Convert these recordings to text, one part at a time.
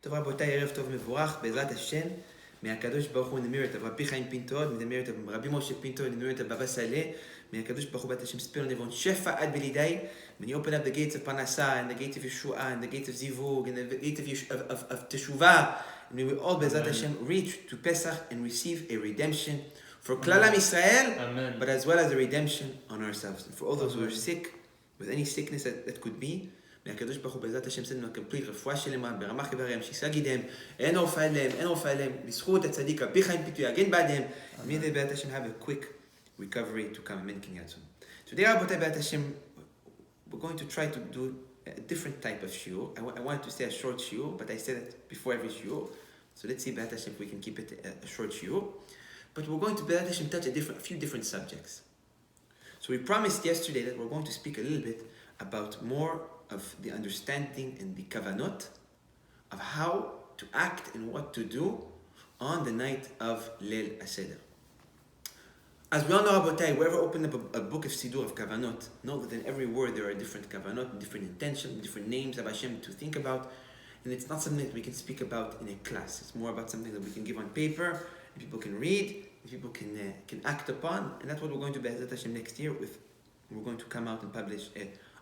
טוב רבותיי, ערב טוב מבורך, בעזרת השם, מהקדוש ברוך הוא נמיר את Rabbi Pinto, נמיר את Rabbi Moshe Pinto, נמיר את Baba Saleh, מהקדוש ברוך הוא בת השם ספיר נבון שפע עד בלידי. When you open up the gates of Parasha and the gates of Yeshua and the gates of Zivug and the gates of Teshuvah, and we will all בעזרת השם reach to Pesach and receive a redemption for Klal Am Yisrael, but as well as a redemption on ourselves. And for all those who are sick, with any sickness that could be, מהקדוש ברוך הוא בעזרת השם סדנו הקמפליט, רפואה שלמה, ברמח איבריהם, שישא גידיהם, אין רופא עליהם, אין רופא עליהם, בזכות הצדיק, רבי חיים פיתו, יגן בעדיהם, and may they בעזרת השם have a quick recovery to come, amen, King Yatsun. Today, רבותיי, בעזרת השם, we're going to try to do a different type of shiur. I wanted to say a short shiur, but I said it before every shiur. So let's see, בעזרת השם, if we can keep it a short shiur. But we're going to, בעזרת השם, touch a few different subjects. So we promised yesterday that we're going to speak a little bit about more of the understanding and the kavanot of how to act and what to do on the night of Leil HaSeder. As we all know, Rabotai, whoever opened up a book of Siddur of kavanot, know that in every word there are different kavanot, different intentions, different names of Hashem to think about, and it's not something that we can speak about in a class. It's more about something that we can give on paper, and people can read, and people can act upon, and that's what we're going to do Be'ezrat Hashem next year with. We're going to come out and publish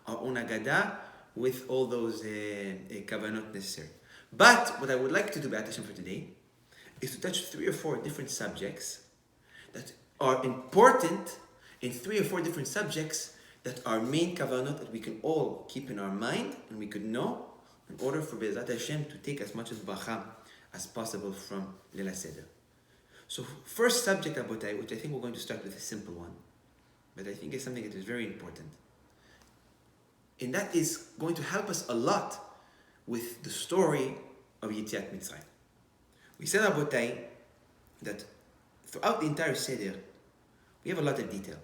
our own Agadah with all those kavanot necessary. But what I would like to do, B'at Hashem, for today is to touch 3 or 4 different subjects that are important in 3 or 4 different subjects that are main kavanot that we can all keep in our mind and we could know in order for B'ezrat Hashem to take as much as bracha as possible from Leil HaSeder. So first subject, Abotai, which I think we're going to start with a simple one, but I think it's something that is very important. And that is going to help us a lot with the story of Yetziat Mitzrayim. We said, Rabotai, that throughout the entire Seder, we have a lot of detail.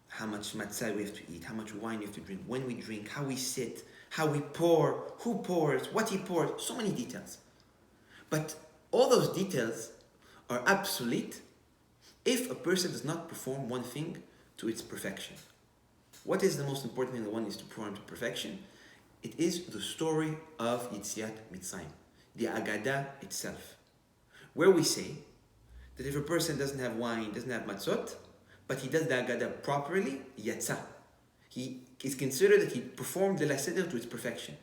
How much matzah we have to eat, how much wine we have to drink, when we drink, how we sit, how we pour, who pours, what he pours, so many details. But all those details are obsolete if a person does not perform one thing to its perfection. What is the most important thing that one needs to perform to perfection? It is the story of Yetziat Mitzrayim, the Agadah itself, where we say that if a person doesn't have wine, doesn't have matzot, but he does the Agadah properly, Yatzah. He is considered that he performed the Leil HaSeder to its perfection.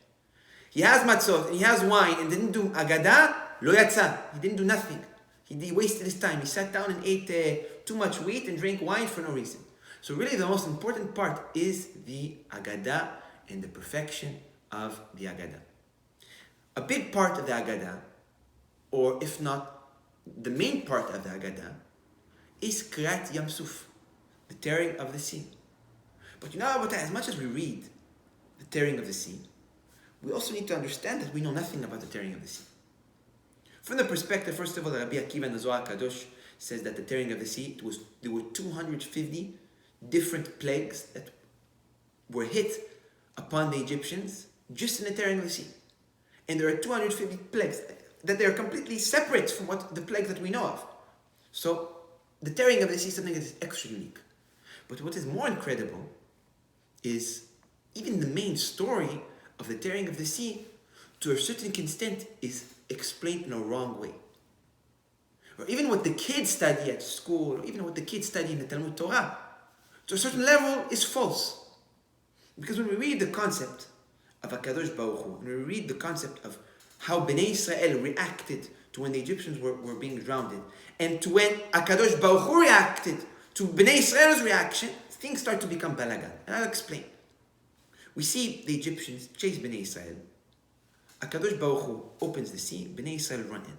He has matzot and he has wine and didn't do Agadah, lo Yatzah. He didn't do nothing. He wasted his time. He sat down and ate too much wheat and drank wine for no reason. So really the most important part is the Agadah and the perfection of the Agadah. A big part of the Agadah, or if not the main part of the Agadah, is Kriyat Yam Suf, the tearing of the sea. But you know, as much as we read the tearing of the sea, we also need to understand that we know nothing about the tearing of the sea. From the perspective, first of all, Rabbi Akiva in the Zohar Kadosh says that the tearing of the sea, there were 250 different plagues that were hit upon the Egyptians just in the tearing of the sea. And there are 250 plagues that they are completely separate from what the plagues that we know of. So the tearing of the sea is something that is extra unique. But what is more incredible is even the main story of the tearing of the sea, to a certain extent, is explained in a wrong way. Or even what the kids study at school, or even what the kids study in the Talmud Torah, to a certain level is false. Because when we read the concept of HaKadosh Baruch Hu, when we read the concept of how Bnei Israel reacted to when the Egyptians were being drowned, and to when HaKadosh Baruch Hu reacted to Bnei Israel's reaction, things start to become balagan. And I'll explain. We see the Egyptians chase Bnei Israel. HaKadosh Baruch Hu opens the sea, Bnei Israel run in.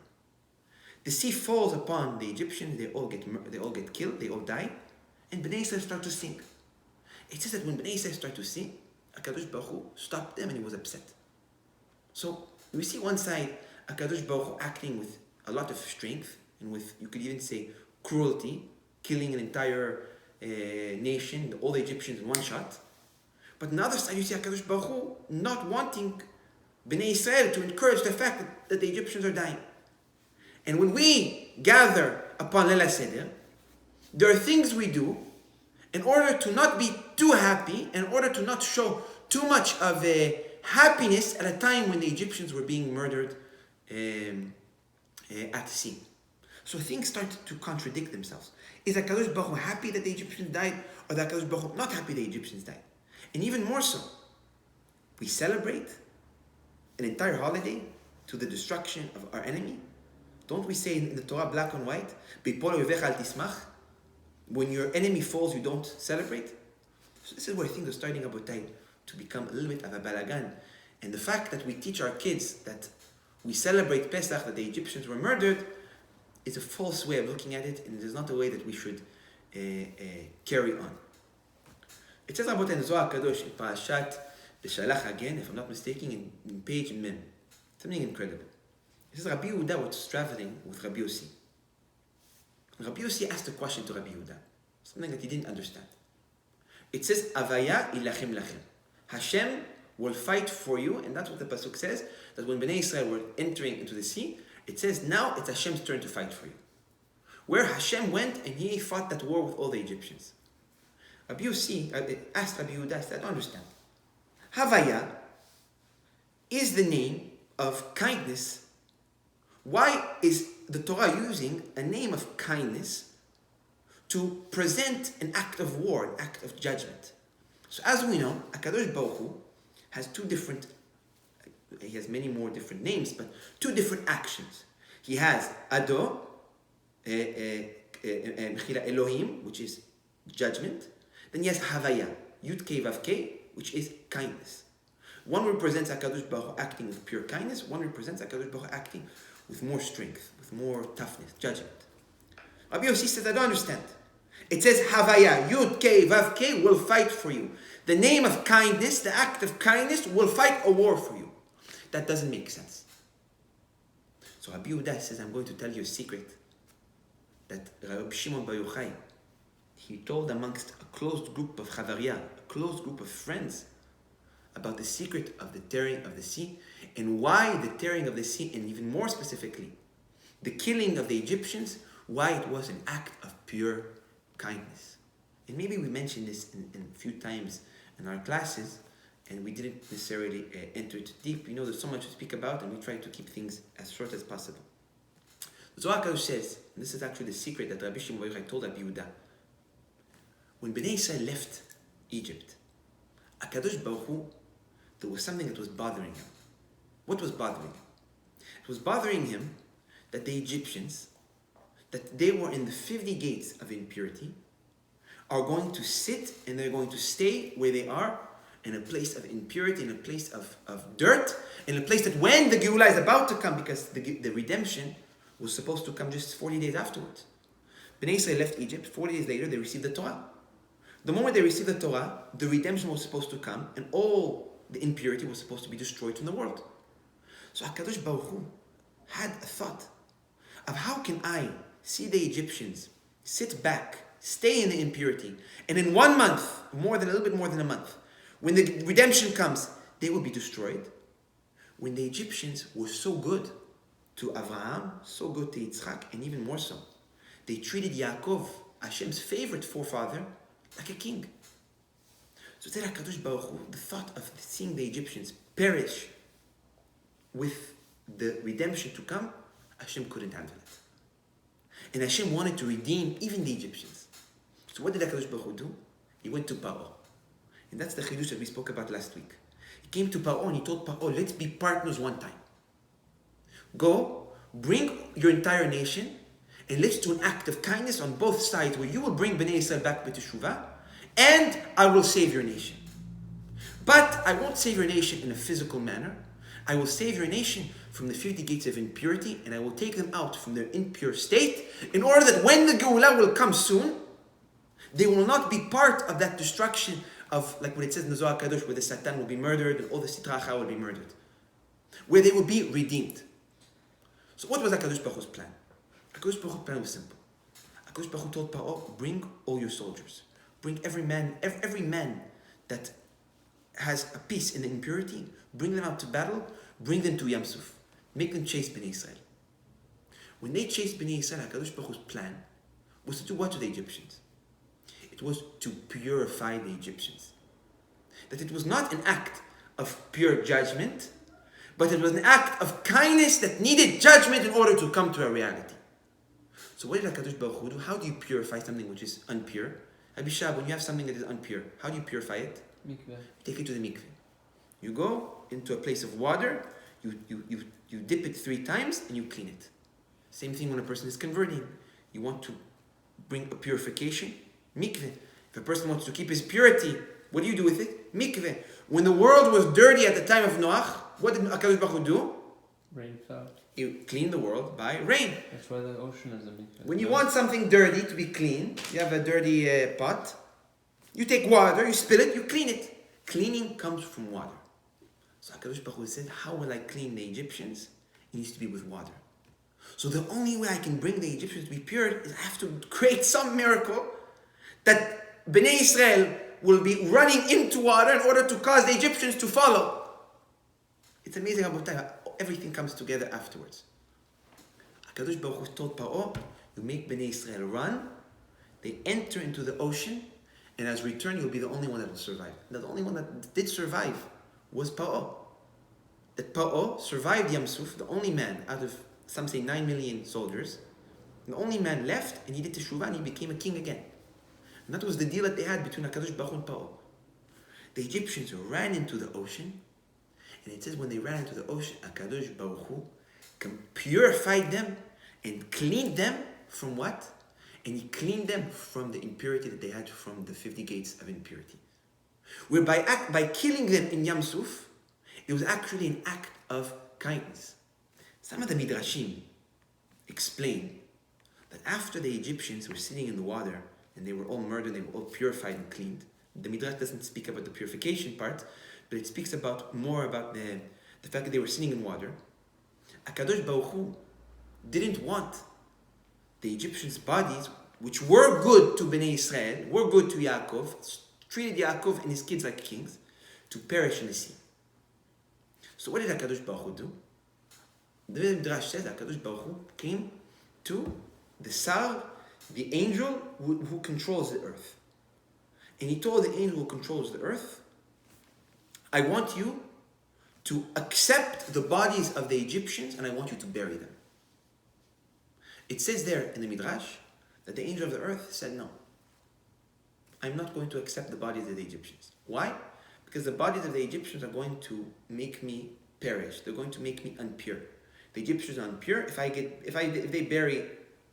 The sea falls upon the Egyptians, they all get killed, they all die, and Bnei Israel start to sink. It says that when Bnei Israel start to sink, HaKadosh Baruch Hu stopped them and he was upset. So we see one side, HaKadosh Baruch Hu acting with a lot of strength, and with, you could even say, cruelty, killing an entire nation, all the Egyptians in one shot. But on the other side, you see HaKadosh Baruch Hu not wanting Bnei Israel to encourage the fact that the Egyptians are dying. And when we gather upon Leil HaSeder, there are things we do in order to not be too happy, in order to not show too much of a happiness at a time when the Egyptians were being murdered at sea. So things start to contradict themselves. Is HaKadosh Baruch Hu happy that the Egyptians died, or the HaKadosh Baruch Hu not happy the Egyptians died? And even more so, we celebrate an entire holiday to the destruction of our enemy. Don't we say in the Torah, black and white, B'pol ovecha al tismach? When your enemy falls, you don't celebrate? So this is where things are starting to become a little bit of a balagan. And the fact that we teach our kids that we celebrate Pesach, that the Egyptians were murdered, is a false way of looking at it, and it is not a way that we should carry on. It says about in Zohar Kadosh in Parashat Shalach again, if I'm not mistaken, in page Mem. Something incredible. It says Rabbi Yehuda was traveling with Rabbi Yossi. Rabbi Yossi asked a question to Rabbi Yehuda, something that he didn't understand. It says, Avaya ilachem lachem. Hashem will fight for you, and that's what the Pasuk says, that when Bnei Israel were entering into the sea, it says, now it's Hashem's turn to fight for you. Where Hashem went and he fought that war with all the Egyptians. Rabbi Yossi asked Rabbi Yehuda, I said, I don't understand. Havaya is the name of kindness. Why is the Torah using a name of kindness to present an act of war, an act of judgment? So as we know, HaKadosh Baruch Hu has he has many more different names, but two different actions. He has Ado, Elohim, which is judgment. Then he has Havaya, Yud Kei Vav Kei, which is kindness. One represents HaKadosh Baruch Hu acting with pure kindness. One represents HaKadosh Baruch Hu acting with more strength, with more toughness, judgment. Rabbi Yossi says, I don't understand. It says Havaya, Yud Kei Vav Kei will fight for you. The name of kindness, the act of kindness, will fight a war for you. That doesn't make sense. So Rabbi Yehuda says, I'm going to tell you a secret that Rabbi Shimon Bar Yochai, he told amongst a closed group of Chavariah, a closed group of friends, about the secret of the tearing of the sea, and why the tearing of the sea, and even more specifically, the killing of the Egyptians, why it was an act of pure kindness. And maybe we mentioned this in a few times in our classes, and we didn't necessarily enter it deep. You know, there's so much to speak about, and we try to keep things as short as possible. Zohar Kadosh says, and this is actually the secret that Rabbi Shimon Bar Yochai told Rabbi Yehuda, when Bnei Israel left Egypt, HaKadosh Baruch Hu, there was something that was bothering him. What was bothering him? It was bothering him that the Egyptians, that they were in the 50 gates of impurity, are going to sit and they're going to stay where they are in a place of impurity, in a place of dirt, in a place that when the Geulah is about to come, because the redemption was supposed to come just 40 days afterwards. Bnei Israel left Egypt, 40 days later they received the Torah. The moment they received the Torah, the redemption was supposed to come, and all the impurity was supposed to be destroyed from the world. So HaKadosh Baruch Hu had a thought of how can I see the Egyptians sit back, stay in the impurity, and in 1 month, a little bit more than a month, when the redemption comes, they will be destroyed. When the Egyptians were so good to Avraham, so good to Yitzchak, and even more so, they treated Yaakov, Hashem's favorite forefather, like a king. So then HaKadosh Baruch Hu, the thought of seeing the Egyptians perish with the redemption to come, Hashem couldn't handle it. And Hashem wanted to redeem even the Egyptians. So what did HaKadosh Baruch Hu do? He went to Paro. And that's the Chiddush that we spoke about last week. He came to Paro and he told Paro, let's be partners one time. Go, bring your entire nation, and let's do an act of kindness on both sides where you will bring Bnei Israel back to Teshuvah, and I will save your nation. But I won't save your nation in a physical manner. I will save your nation from the 50 gates of impurity, and I will take them out from their impure state, in order that when the Geulah will come soon, they will not be part of that destruction of, like what it says in the Zohar Kadosh, where the Satan will be murdered and all the Sitra Achra will be murdered. Where they will be redeemed. So what was HaKadosh Baruch Hu's plan? HaKadosh Baruch Hu's plan was simple. HaKadosh Baruch Hu told Paro, bring all your soldiers. Bring every man that has a piece in the impurity, bring them out to battle, bring them to Yam Suf. Make them chase Bnei Israel. When they chased Bnei Israel, HaKadosh Baruch Hu's plan was to do what to the Egyptians? It was to purify the Egyptians. That it was not an act of pure judgment, but it was an act of kindness that needed judgment in order to come to a reality. So what did HaKadosh Baruch Hu do? How do you purify something which is unpure? Abishab, when you have something that is unpure, how do you purify it? Mikveh. Take it to the mikveh. You go into a place of water, you dip it 3 times, and you clean it. Same thing when a person is converting. You want to bring a purification, mikveh. If a person wants to keep his purity, what do you do with it? Mikveh. When the world was dirty at the time of Noach, what did HaKadosh Baruch Hu do? Rain fell. You clean the world by rain. That's why the ocean is a mikveh. When you want something dirty to be clean, you have a dirty pot, you take water, you spill it, you clean it. Cleaning comes from water. So HaKadosh Baruch Hu said, how will I clean the Egyptians? It needs to be with water. So the only way I can bring the Egyptians to be pure is I have to create some miracle that Bnei Israel will be running into water in order to cause the Egyptians to follow. It's amazing how everything comes together afterwards. HaKadosh Baruch Hu told Paro, you make Bnei Israel run, they enter into the ocean, and as return you'll be the only one that will survive. Now the only one that did survive was Paro. That Paro survived Yam Suf, the only man out of, some say 9 million soldiers, the only man left, and he did teshuvah and he became a king again. And that was the deal that they had between HaKadosh Baruch Hu and Paro. The Egyptians ran into the ocean, and it says when they ran into the ocean, HaKadosh Baruch Hu purified them and cleaned them from what? And he cleaned them from the impurity that they had from the 50 gates of impurity. Whereby by killing them in Yam Suf, it was actually an act of kindness. Some of the Midrashim explain that after the Egyptians were sitting in the water and they were all murdered, they were all purified and cleaned. The Midrash doesn't speak about the purification part, but it speaks more about the fact that they were sitting in water. HaKadosh Baruch Hu didn't want the Egyptians' bodies, which were good to Bnei Israel, were good to Yaakov, treated Yaakov and his kids like kings, to perish in the sea. So what did HaKadosh Baruch Hu do? The Midrash says HaKadosh Baruch Hu came to the Sar, the angel who controls the earth. And he told the angel who controls the earth, I want you to accept the bodies of the Egyptians and I want you to bury them. It says there in the Midrash that the angel of the earth said, no, I'm not going to accept the bodies of the Egyptians. Why? Because the bodies of the Egyptians are going to make me perish. They're going to make me unpure. The Egyptians are impure.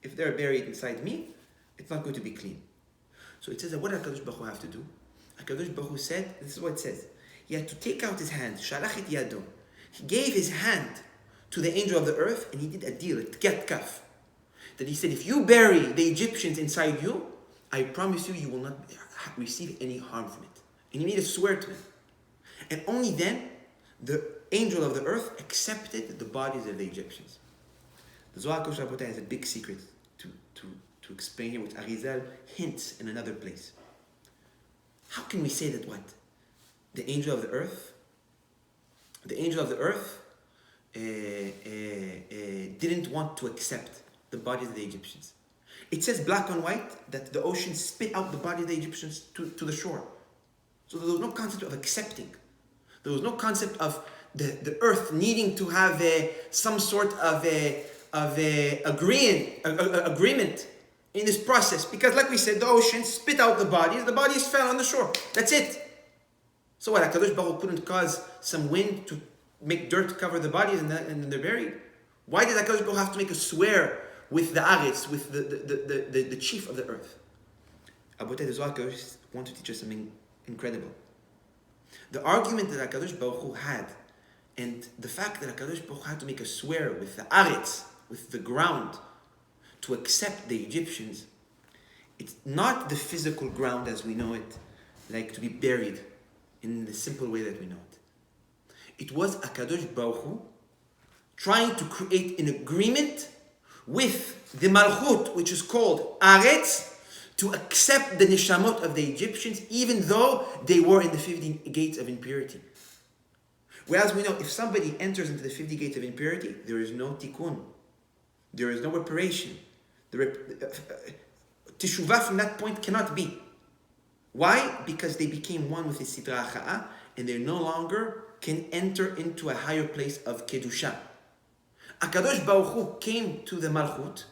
If they're buried inside me, it's not going to be clean. So it says that what did HaKadosh Baruch Hu have to do? HaKadosh Baruch Hu said, this is what it says. He had to take out his hand. Shalach et yado. He gave his hand to the angel of the earth and he did a deal, a tkat kaf. That he said, if you bury the Egyptians inside you, I promise you, you will not receive any harm from it. And he made a swear to him. And only then, the angel of the earth accepted the bodies of the Egyptians. The Zohar Kosh Rabotai has a big secret to explain here, which Arizal hints in another place. How can we say that what? The angel of the earth didn't want to accept the bodies of the Egyptians. It says black on white that the ocean spit out the body of the Egyptians to the shore. So there was no concept of accepting. There was no concept of the earth needing to have some sort of agreement in this process. Because like we said, the ocean spit out the bodies fell on the shore. That's it. So what, HaKadosh Baruch Hu couldn't cause some wind to make dirt cover the bodies and then they're buried? Why did HaKadosh Baruch Hu have to make a swear with the Aretz, with the chief of the earth? Abotai, the Zohar Kodesh want to teach us something incredible. The argument that HaKadosh Baruch Hu had, and the fact that HaKadosh Baruch Hu had to make a swear with the Aretz, with the ground, to accept the Egyptians, it's not the physical ground as we know it, like to be buried in the simple way that we know it. It was HaKadosh Baruch Hu trying to create an agreement with the Malchut, which is called Aretz, to accept the Neshamot of the Egyptians, even though they were in the 50 gates of impurity. Whereas we know, if somebody enters into the 50 gates of impurity, there is no tikkun. There is no reparation. Teshuvah from that point cannot be. Why? Because they became one with the Sitra HaCha'ah, and they're no longer can enter into a higher place of Kedusha. HaKadosh Baruch Hu came to the Malchut,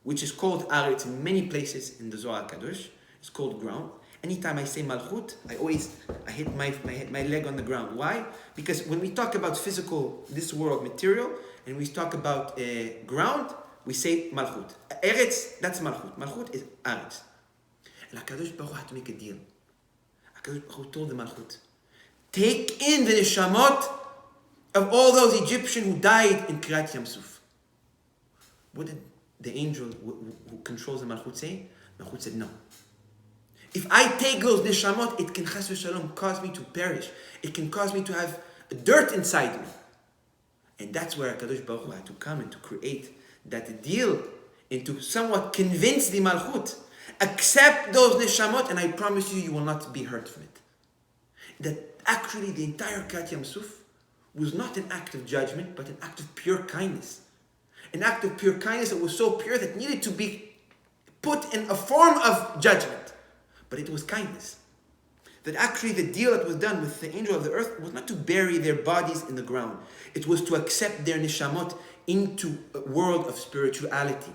which is called Aretz in many places in the Zohar HaKadosh. It's called ground. Anytime I say Malchut, I hit my leg on the ground. Why? Because when we talk about physical, this world, material, and we talk about ground, we say Malchut. Eretz, that's Malchut. Malchut is Aretz. And HaKadosh Baruch Hu had to make a deal. HaKadosh Baruch Hu told the Malchut, take in the neshamot of all those Egyptians who died in Kiryat Yamsuf. What did the angel who controls the Malchut say? Malchut said, no. If I take those neshamot, it can chas v'shalom cause me to perish. It can cause me to have dirt inside me. And that's where HaKadosh Baruch Hu had to come and to create that deal and to somewhat convince the Malchut, accept those neshamot and I promise you, you will not be hurt from it. That actually the entire Kiryat Yamsuf was not an act of judgment, but an act of pure kindness. An act of pure kindness that was so pure that needed to be put in a form of judgment. But it was kindness. That actually the deal that was done with the angel of the earth was not to bury their bodies in the ground. It was to accept their neshamot into a world of spirituality,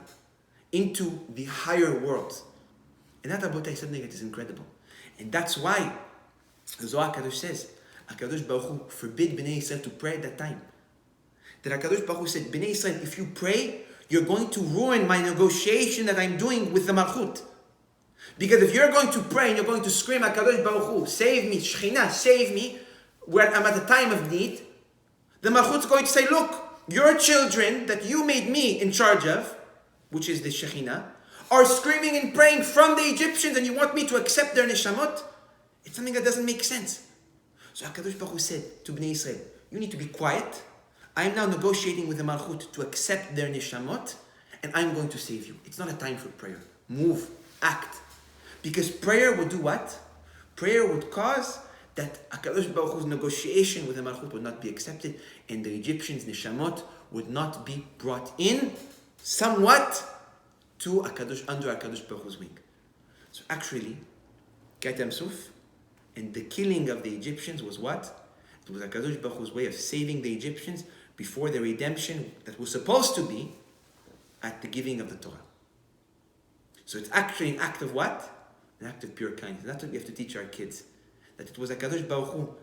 into the higher worlds. And that, Abotai, is something that is incredible. And that's why the Zohar HaKadosh says, HaKadosh Baruch Hu forbid Bnei Yisrael to pray at that time. That HaKadosh Baruch Hu said, Bnei Yisrael, if you pray, you're going to ruin my negotiation that I'm doing with the Malchut. Because if you're going to pray and you're going to scream, HaKadosh Baruch Hu, save me, Shekhinah, save me, where I'm at a time of need, the Malchut's going to say, look, your children that you made me in charge of, which is the Shekhinah, are screaming and praying from the Egyptians and you want me to accept their neshamot? It's something that doesn't make sense. So HaKadosh Baruch Hu said to Bnei Yisrael, you need to be quiet. I am now negotiating with the Malchut to accept their neshamot and I'm going to save you. It's not a time for prayer. Move, act. Because prayer would do what? Prayer would cause that HaKadosh Baruch Hu's negotiation with the Malchut would not be accepted and the Egyptians' neshamot would not be brought in somewhat to under HaKadosh Baruch Hu's wing. So actually, Kiryat Yamsuf and the killing of the Egyptians was what? It was HaKadosh Baruch Hu's way of saving the Egyptians before the redemption that was supposed to be at the giving of the Torah. So it's actually an act of what? An act of pure kindness. That's what we have to teach our kids. That it was HaKadosh Baruch Hu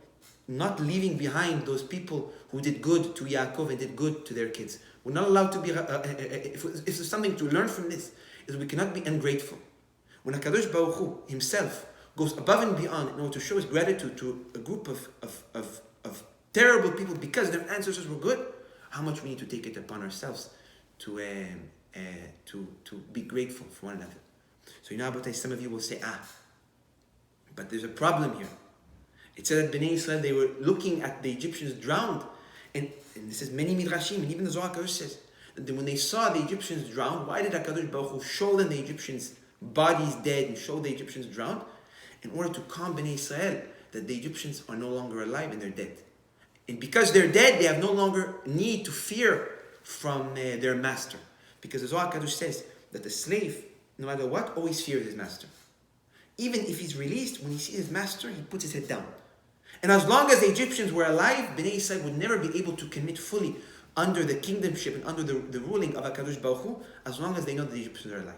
not leaving behind those people who did good to Yaakov and did good to their kids. We're not allowed to be, if there's something to learn from this, is we cannot be ungrateful. When HaKadosh Baruch Hu himself goes above and beyond in order to show his gratitude to a group of terrible people because their ancestors were good, how much we need to take it upon ourselves to be grateful for one another. So Abotai, some of you will say, but there's a problem here. It said that Bnei Yisrael, they were looking at the Egyptians drowned. And this is many midrashim, and even the Zohar HaKadosh says that when they saw the Egyptians drowned, why did HaKadosh Baruch Hu show them the Egyptians' bodies dead and show the Egyptians drowned? In order to calm Bnei Yisrael that the Egyptians are no longer alive and they're dead. And because they're dead, they have no longer need to fear from their master. Because the Zohar HaKadosh says that the slave, no matter what, always fears his master. Even if he's released, when he sees his master, he puts his head down. And as long as the Egyptians were alive, Bnei Yisrael would never be able to commit fully under the kingdomship and under the ruling of HaKadosh Baruch Hu, as long as they know that the Egyptians are alive.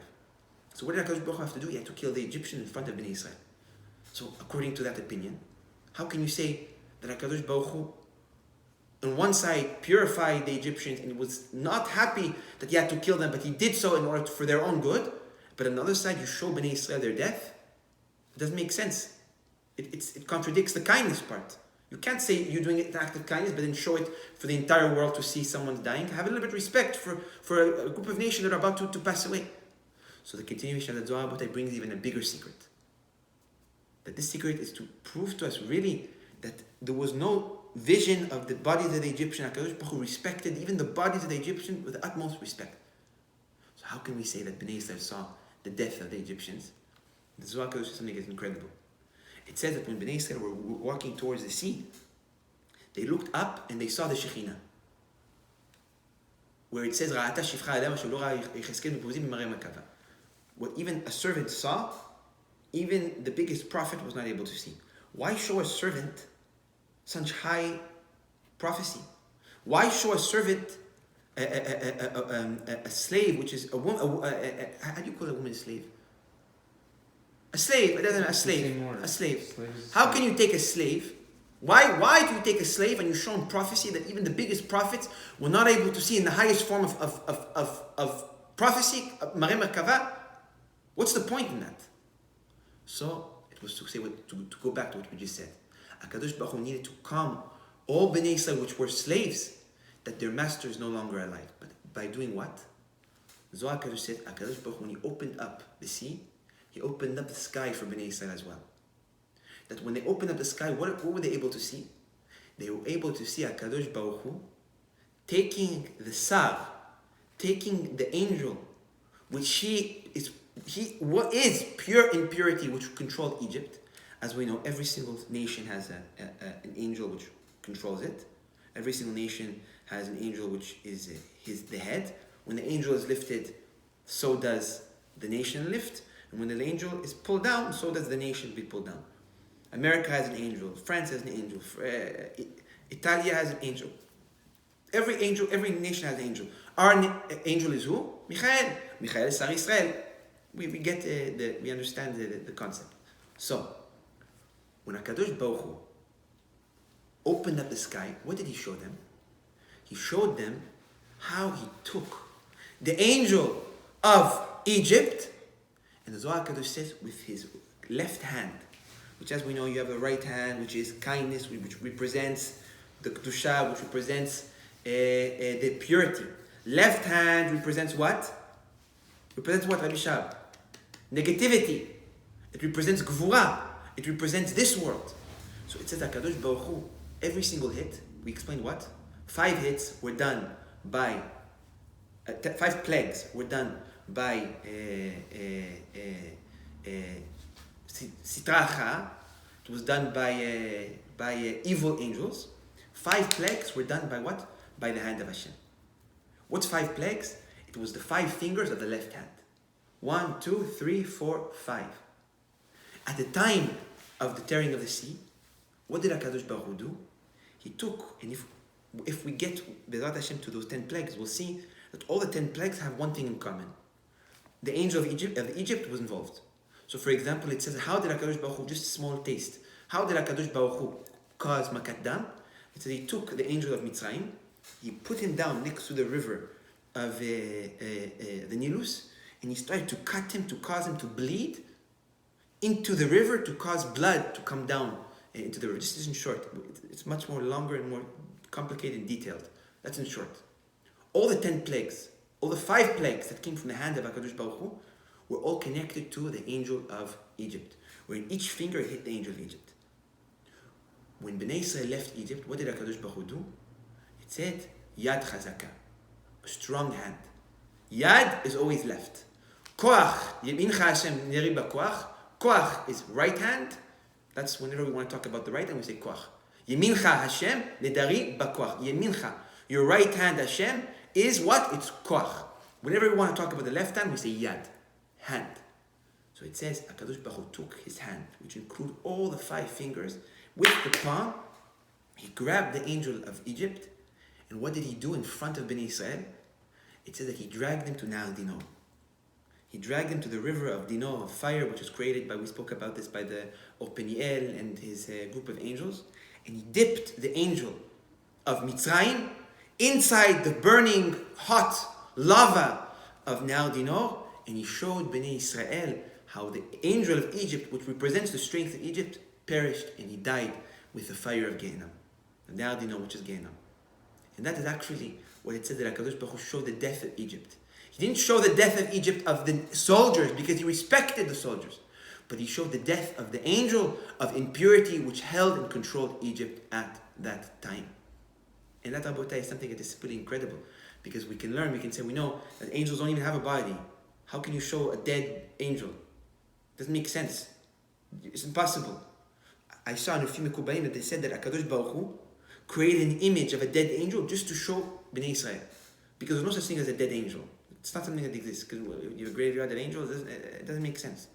So what did HaKadosh Baruch Hu have to do? He had to kill the Egyptians in front of Bnei Yisrael. So according to that opinion, how can you say that HaKadosh Baruch Hu on one side purified the Egyptians and was not happy that he had to kill them, but he did so in order for their own good, but on the other side you show Bnei Yisrael their death? It doesn't make sense. It contradicts the kindness part. You can't say you're doing an act of kindness, but then show it for the entire world to see someone's dying. Have a little bit of respect for a group of nations that are about to pass away. So the continuation of the Zohar brings even a bigger secret. That this secret is to prove to us really that there was no vision of the bodies of the Egyptians. HaKadosh Baruch Hu respected even the bodies of the Egyptians with the utmost respect. So how can we say that Bnei Yisrael saw the death of the Egyptians? The Zohar HaKadosh is something that's incredible. It says that when Bnei Yisrael were walking towards the sea, they looked up and they saw the Shekhinah. Where it says, Ra'ata shifcha adam asher lo ra'a Yechezkel mipuzim b'marei makava. What even a servant saw, even the biggest prophet was not able to see. Why show a servant such high prophecy? Why show a servant, a slave, which is a woman? How do you call a woman a slave? A slave. It doesn't. A slave. A slave. How can you take a slave? Why do you take a slave and you show him prophecy that even the biggest prophets were not able to see in the highest form of prophecy, Mare Merkava? What's the point in that? So it was to say to go back to what we just said. HaKadosh Baruch Hu needed to calm all Bnei Israel which were slaves, that their master is no longer alive. But by doing what? Zohar HaKadosh said, HaKadosh Baruch Hu, when he opened up the sea, he opened up the sky for Bnei Israel as well. That when they opened up the sky, what were they able to see? They were able to see HaKadosh Baruch Hu taking the Sar, taking the angel, which what is pure impurity, which controlled Egypt. As we know, every single nation has an angel which controls it. Every single nation has an angel which is the head. When the angel is lifted, so does the nation lift. And when the angel is pulled down, so does the nation be pulled down. America has an angel. France has an angel. Italia has an angel. Every nation has an angel. Our angel is who? Michael. Michael is Sar Israel. We understand the concept. So, when HaKadosh Baruch Hu opened up the sky, what did he show them? He showed them how he took the angel of Egypt, and the Zohar HaKadosh says, with his left hand, which, as we know, you have a right hand, which is kindness, which represents the Kedusha, which represents the purity. Left hand represents what? Represents what, Rabbi Shab? Negativity. It represents Gvura. It represents this world. So it says that HaKadosh Baruch Hu, every single hit, we explained what? 5 hits were done by, 5 plagues were done by Sitracha. It was done by evil angels. 5 plagues were done by what? By the hand of Hashem. What's 5 plagues? It was the 5 fingers of the left hand. 1, 2, 3, 4, 5. At the time of the tearing of the sea, what did HaKadosh Baruch Hu do? He took, and if we get B'ezrat Hashem to those 10 plagues, we'll see that all the 10 plagues have one thing in common. The angel of Egypt was involved. So for example, it says, how did HaKadosh Baruch Hu, just a small taste, how did HaKadosh Baruch Hu cause Makat Dam? It says he took the angel of Mitzrayim, he put him down next to the river of the Nilus, and he started to cut him, to cause him to bleed into the river, to cause blood to come down into the river. This is in short. It's much more longer and more complicated and detailed. That's in short. All the 10 plagues, all the 5 plagues that came from the hand of HaKadosh Baruch Hu were all connected to the angel of Egypt, where in each finger it hit the angel of Egypt. When Bnei Israel left Egypt, what did HaKadosh Baruch Hu do? It said, Yad Chazaka, a strong hand. Yad is always left. Koach, Yemincha Hashem Neri B'Koach. Koach is right hand. That's whenever we want to talk about the right hand, we say Koach. Yemincha Hashem Nedari B'Koach. Yemincha, your right hand Hashem is what? It's Koach. Whenever we want to talk about the left hand, we say Yad, hand. So it says, HaKadosh Baruch Hu took his hand, which include all the 5 fingers, with the palm, he grabbed the angel of Egypt, and what did he do in front of Bnei Israel? It says that he dragged him to Nahal Dino. He dragged him to the river of Dino, of fire, which was created by, we spoke about this, by the Peniel and his group of angels, and he dipped the angel of Mitzrayim inside the burning hot lava of Nahal Dino, and he showed Bnei Israel how the angel of Egypt, which represents the strength of Egypt, perished, and he died with the fire of Gehenna. And now they know which is Gehenna. And that is actually what it says that HaKadosh Baruch Hu showed the death of Egypt. He didn't show the death of Egypt of the soldiers because he respected the soldiers. But he showed the death of the angel of impurity which held and controlled Egypt at that time. And that, Rabotai, is something that is pretty incredible. Because we can learn, we can say, we know that angels don't even have a body. How can you show a dead angel? It doesn't make sense. It's impossible. I saw in a few Mekubalim that they said that HaKadosh Baruch Hu created an image of a dead angel just to show Bnei Israel. Because there's no such thing as a dead angel. It's not something that exists. Because you have a graveyard, an angel, it doesn't make sense.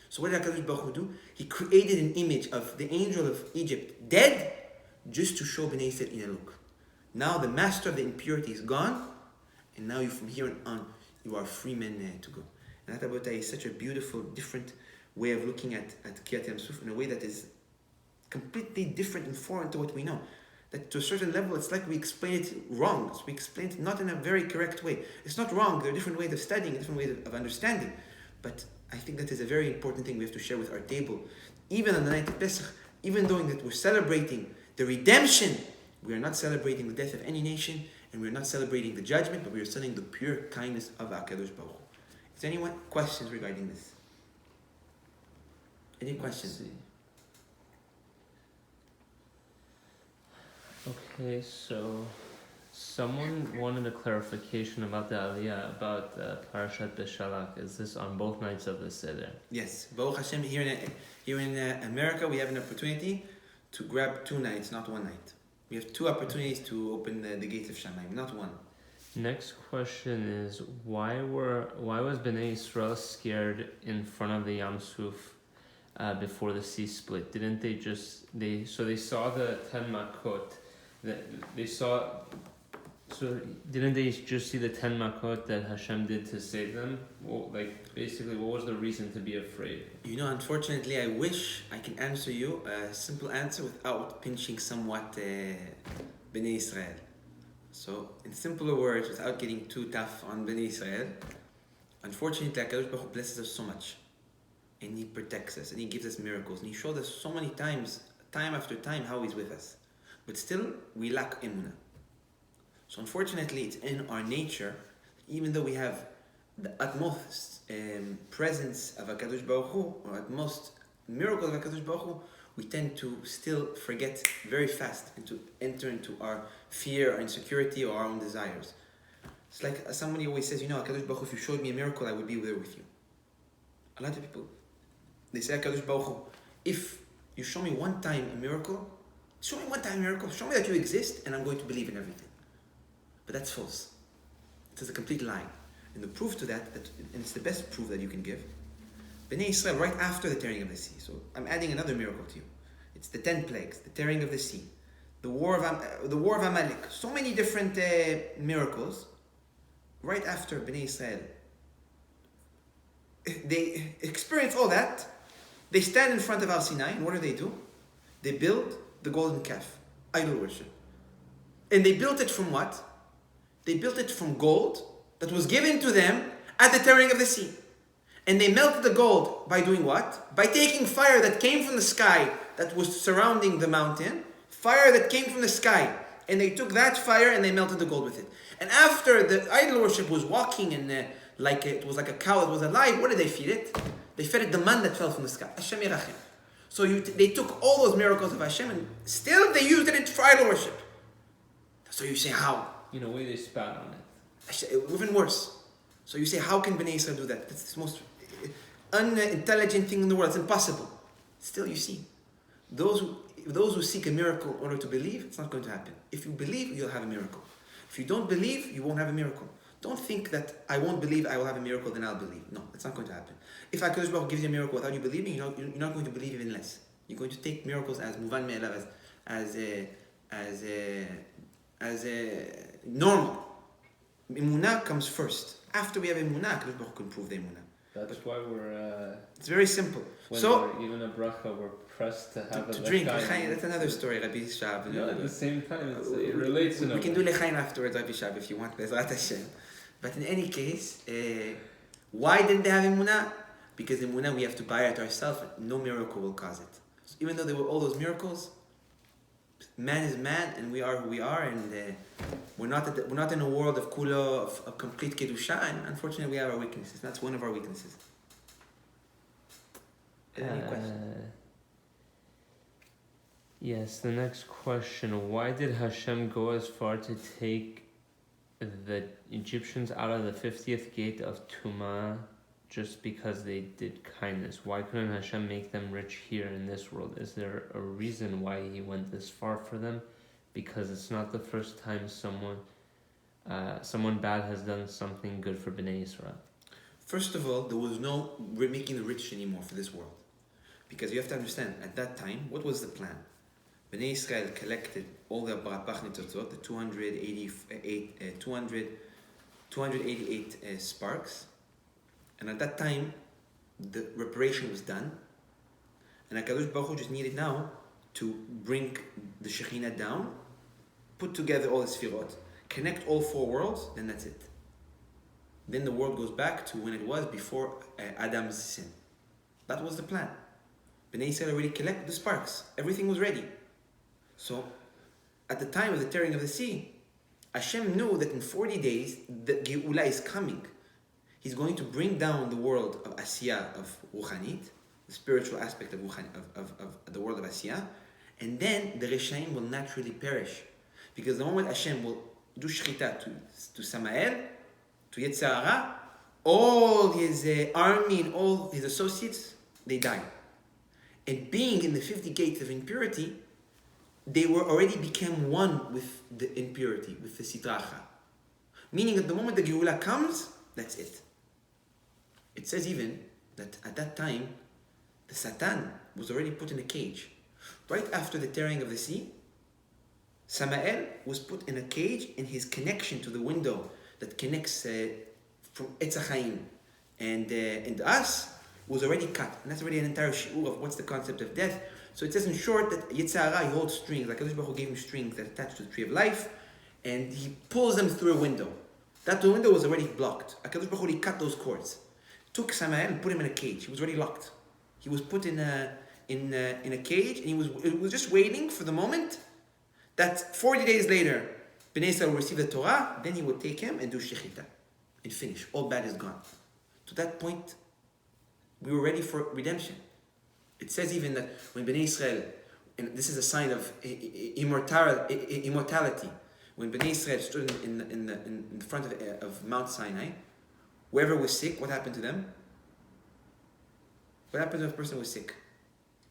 So what did HaKadosh Baruch Hu do? He created an image of the angel of Egypt dead just to show Bnei Yisrael in a look. Now the master of the impurity is gone, and now you from here on, you are free men to go. And that Rabotai is such a beautiful, different way of looking at Kriyat Yam Suf in a way that is completely different and foreign to what we know. That to a certain level, it's like we explain it wrong. So we explain it not in a very correct way. It's not wrong. There are different ways of studying, different ways of understanding. But I think that is a very important thing we have to share with our table. Even on the night of Pesach, even though that we're celebrating the redemption, we are not celebrating the death of any nation, and we are not celebrating the judgment, but we are celebrating the pure kindness of HaKadosh Baruch Hu. Is there anyone questions regarding this? Any questions? Okay, so someone wanted a clarification about the Aliyah, about Parashat Beshalach. Is this on both nights of the Seder? Yes. Baruch Hashem, here in America, we have an opportunity to grab 2 nights, not 1 night. We have 2 opportunities to open the gates of Shamayim, not 1. Next question is, why was Bnei Yisrael scared in front of the Yam Suf before the sea split? Didn't they they saw the 10 Makot, didn't they just see the 10 Makot that Hashem did to save them? Well, basically, what was the reason to be afraid? Unfortunately, I wish I can answer you a simple answer without pinching somewhat Bnei Israel. So, in simpler words, without getting too tough on Bnei Israel, unfortunately, HaKadosh Baruch Hu blesses us so much. And He protects us, and He gives us miracles. And He showed us so many times, time after time, how He's with us. But still, we lack emunah. So unfortunately, it's in our nature, even though we have the utmost presence of HaKadosh Baruch Hu, or utmost miracles of HaKadosh Baruch Hu, we tend to still forget very fast and to enter into our fear, our insecurity, or our own desires. It's like somebody always says, HaKadosh Baruch Hu, if you showed me a miracle, I would be there with you. A lot of people, they say, HaKadosh Baruch Hu, if you show me one time a miracle, show me that you exist, and I'm going to believe in everything. But that's false. It is a complete lie. And the proof to that, and it's the best proof that you can give, Bnei Israel, right after the tearing of the sea. So I'm adding another miracle to you. It's the 10 plagues, the tearing of the sea, the war of Amalek. So many different miracles. Right after Bnei Israel, they experience all that. They stand in front of Al Sinai, and what do? They build the golden calf, idol worship. And they built it from what? They built it from gold that was given to them at the tearing of the sea. And they melted the gold by doing what? By taking fire that came from the sky that was surrounding the mountain, fire that came from the sky. And they took that fire and they melted the gold with it. And after the idol worship was walking and it was like a cow that was alive, what did they feed it? They fed it the man that fell from the sky. Hashem Yerachem. So they took all those miracles of Hashem and still they used it for idol worship. So you say, how? In a way, they spat on it. Even worse. So you say, how can Bnei Israel do that? That's the most unintelligent thing in the world. It's impossible. Still, you see, those who seek a miracle in order to believe, it's not going to happen. If you believe, you'll have a miracle. If you don't believe, you won't have a miracle. Don't think that I won't believe, I will have a miracle, then I'll believe. No, that's not going to happen. If HaKadosh Baruch Hu gives you a miracle without you believing, you're not going to believe even less. You're going to take miracles as muvan me'elav, as normal. Emunah comes first. After we have emunah, HaKadosh Baruch Hu can prove the emunah. That's why we're... it's very simple. When so we're even a bracha, we're pressed to have to drink. That's another story, Rabbi Shab. No, at the same time, it relates in a way. We can do lechaim afterwards, Rabbi Shab, if you want, Bezrat Hashem. But in any case, why didn't they have emunah? Because emunah, we have to buy it ourselves. No miracle will cause it. So even though there were all those miracles, man is man, and we are who we are, and we're not in a world of kula, of complete kedusha, and unfortunately we have our weaknesses. That's one of our weaknesses. Any questions? Yes, the next question. Why did Hashem go as far to take the Egyptians out of the 50th gate of Tumah just because they did kindness? Why couldn't Hashem make them rich here in this world? Is there a reason why He went this far for them? Because it's not the first time someone bad has done something good for Bnei Israel. First of all, there was no making the rich anymore for this world. Because you have to understand, at that time, what was the plan? Bnei Israel collected all the barapach nitzotzot, the 288 sparks, and at that time the reparation was done, and HaKadosh Baruch Hu just needed now to bring the Shekhinah down, put together all the Sfirot, connect all four worlds, then that's it. Then the world goes back to when it was before Adam's sin. That was the plan. Bnei Israel already collected the sparks. Everything was ready. So, at the time of the tearing of the sea, Hashem knew that in 40 days, the Geula is coming. He's going to bring down the world of Asiyah, of Ruchanit, the spiritual aspect of the world of Asiyah, and then the Reshaim will naturally perish. Because the moment Hashem will do Shlita to Samael, to Yetzer Hara, all his army and all his associates, they die. And being in the 50 gates of impurity, they were already became one with the impurity, with the sitracha. Meaning at the moment the Geula comes, that's it. It says even that at that time, the Satan was already put in a cage. Right after the tearing of the sea, Samael was put in a cage, and his connection to the window that connects from Etz HaChaim and us was already cut. And that's already an entire shiur of what's the concept of death. So it says in short that Yetzer Hara, he holds strings, like HaKadosh Baruch Hu gave him strings that attach to the tree of life, and he pulls them through a window. That window was already blocked. HaKadosh Baruch Hu cut those cords. Took Samael and put him in a cage. He was already locked. He was put in a cage, and it was just waiting for the moment that 40 days later, Bnei Israel will receive the Torah, then he would take him and do Shechita and finish. All bad is gone. To that point, we were ready for redemption. It says even that when Bnei Israel, and this is a sign of immortality, when Bnei Israel stood in front of Mount Sinai, whoever was sick, what happened to them? What happened if a person was sick?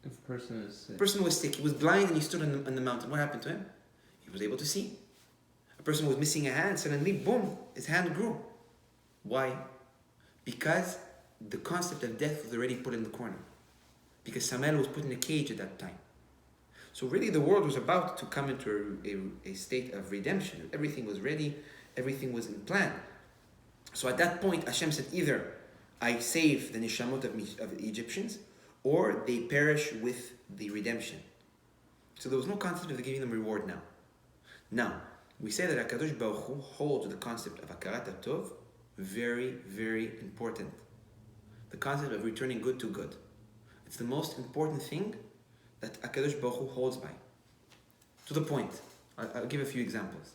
If a person is sick. A person was sick. He was blind and he stood on the mountain. What happened to him? He was able to see. A person was missing a hand. Suddenly, boom, his hand grew. Why? Because the concept of death was already put in the corner. Because Samael was put in a cage at that time. So really the world was about to come into a state of redemption. Everything was ready. Everything was in plan. So at that point, Hashem said, either I save the neshamot of the Egyptians, or they perish with the redemption. So there was no concept of giving them reward now. Now, we say that HaKadosh Baruch Hu holds the concept of Hakarat HaTov very, very important. The concept of returning good to good. It's the most important thing that HaKadosh Baruch Hu holds by. To the point, I'll give a few examples.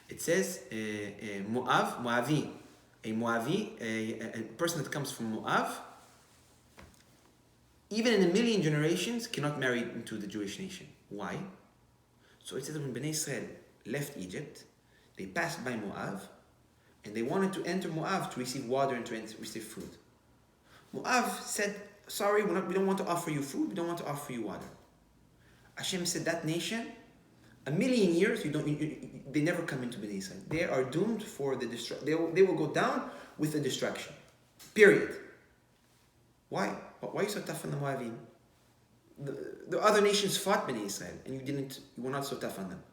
It says, Moavi, a person that comes from Moav, even in a million generations, cannot marry into the Jewish nation. Why? So it says that when Bnei Israel left Egypt, they passed by Moav, and they wanted to enter Moav to receive water and to receive food. Moav said, sorry, we don't want to offer you food, we don't want to offer you water. Hashem said, that nation, a million years, they never come into Bnei Israel. They are doomed for the destruction. They will go down with the destruction. Period. Why? Why are you so tough on the Moavim? The other nations fought Bnei Israel, and you were not so tough on them.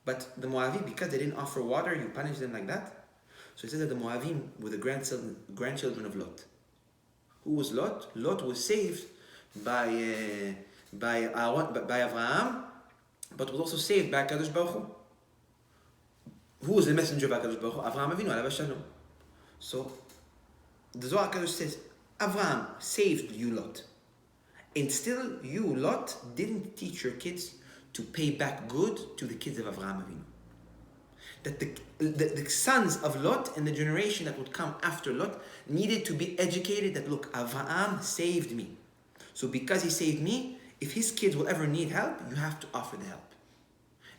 But the Moavim, because they didn't offer water, you punish them like that. So it says that the Moavim were the grandchildren of Lot. Who was Lot? Lot was saved by Avraham, but was also saved by HaKadosh Baruch Hu. Who was the messenger of HaKadosh Baruch Hu? Avraham Avinu, alav shalom. So the Zohar HaKadosh says, Avraham saved you, Lot. And still, you, Lot, didn't teach your kids to pay back good to the kids of Avraham Avinu. That the sons of Lot and the generation that would come after Lot needed to be educated that, look, Avraham saved me. So because he saved me, if his kids will ever need help, you have to offer the help.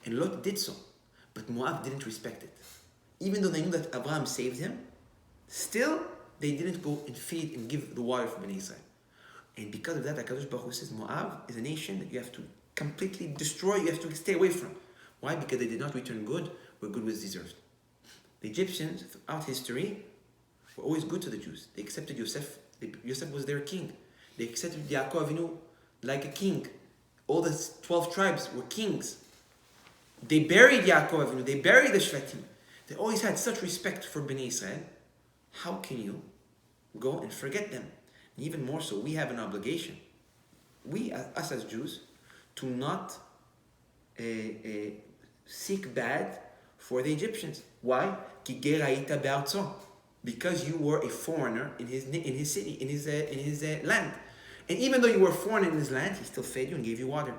And Lot did so. But Moab didn't respect it. Even though they knew that Abraham saved him, still they didn't go and feed and give the water for Bnei Israel. And because of that, HaKadosh Baruch Hu says Moab is a nation that you have to completely destroy, you have to stay away from. Why? Because they did not return good where good was deserved. The Egyptians, throughout history, were always good to the Jews. They accepted Yosef. Yosef was their king. They accepted Yaakov Avinu like a king. all the 12 tribes were kings. They buried Yaakov Avinu, they buried the Shvatim. They always had such respect for Bnei Israel. How can you go and forget them? And even more so, we have an obligation. Us as Jews, to not seek bad for the Egyptians. Why? Because you were a foreigner in his city, in his land. And even though you were a foreigner in his land, he still fed you and gave you water.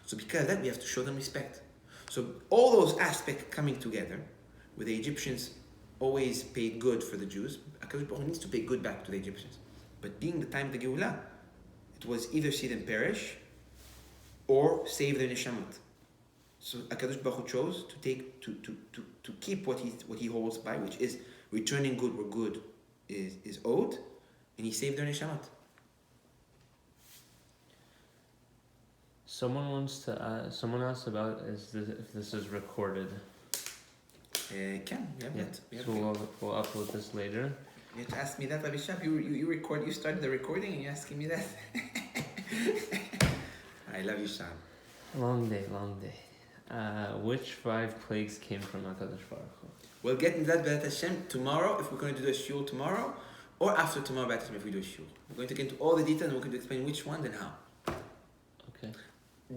So because of that, we have to show them respect. So all those aspects coming together, where the Egyptians always paid good for the Jews, HaKadosh Baruch Hu needs to pay good back to the Egyptians. But being the time of the Geulah, it was either see them perish or save their neshamot. So HaKadosh Baruch Hu chose to keep what he holds by, which is returning good where good is owed, and he saved their neshamot. Someone asked about if this is recorded. So we'll upload this later. You have to ask me that, Rabbi Shab. You started the recording and you're asking me that? I love you, Shab. Long day. Which 5 plagues came from HaKadosh Baruch Hu? We'll get into that, B'ezrat Hashem, tomorrow, if we're going to do a shiur tomorrow, or after tomorrow, B'ezrat Hashem, if we do a shiur. We're going to get into all the details and we're going to explain which one and how. Okay.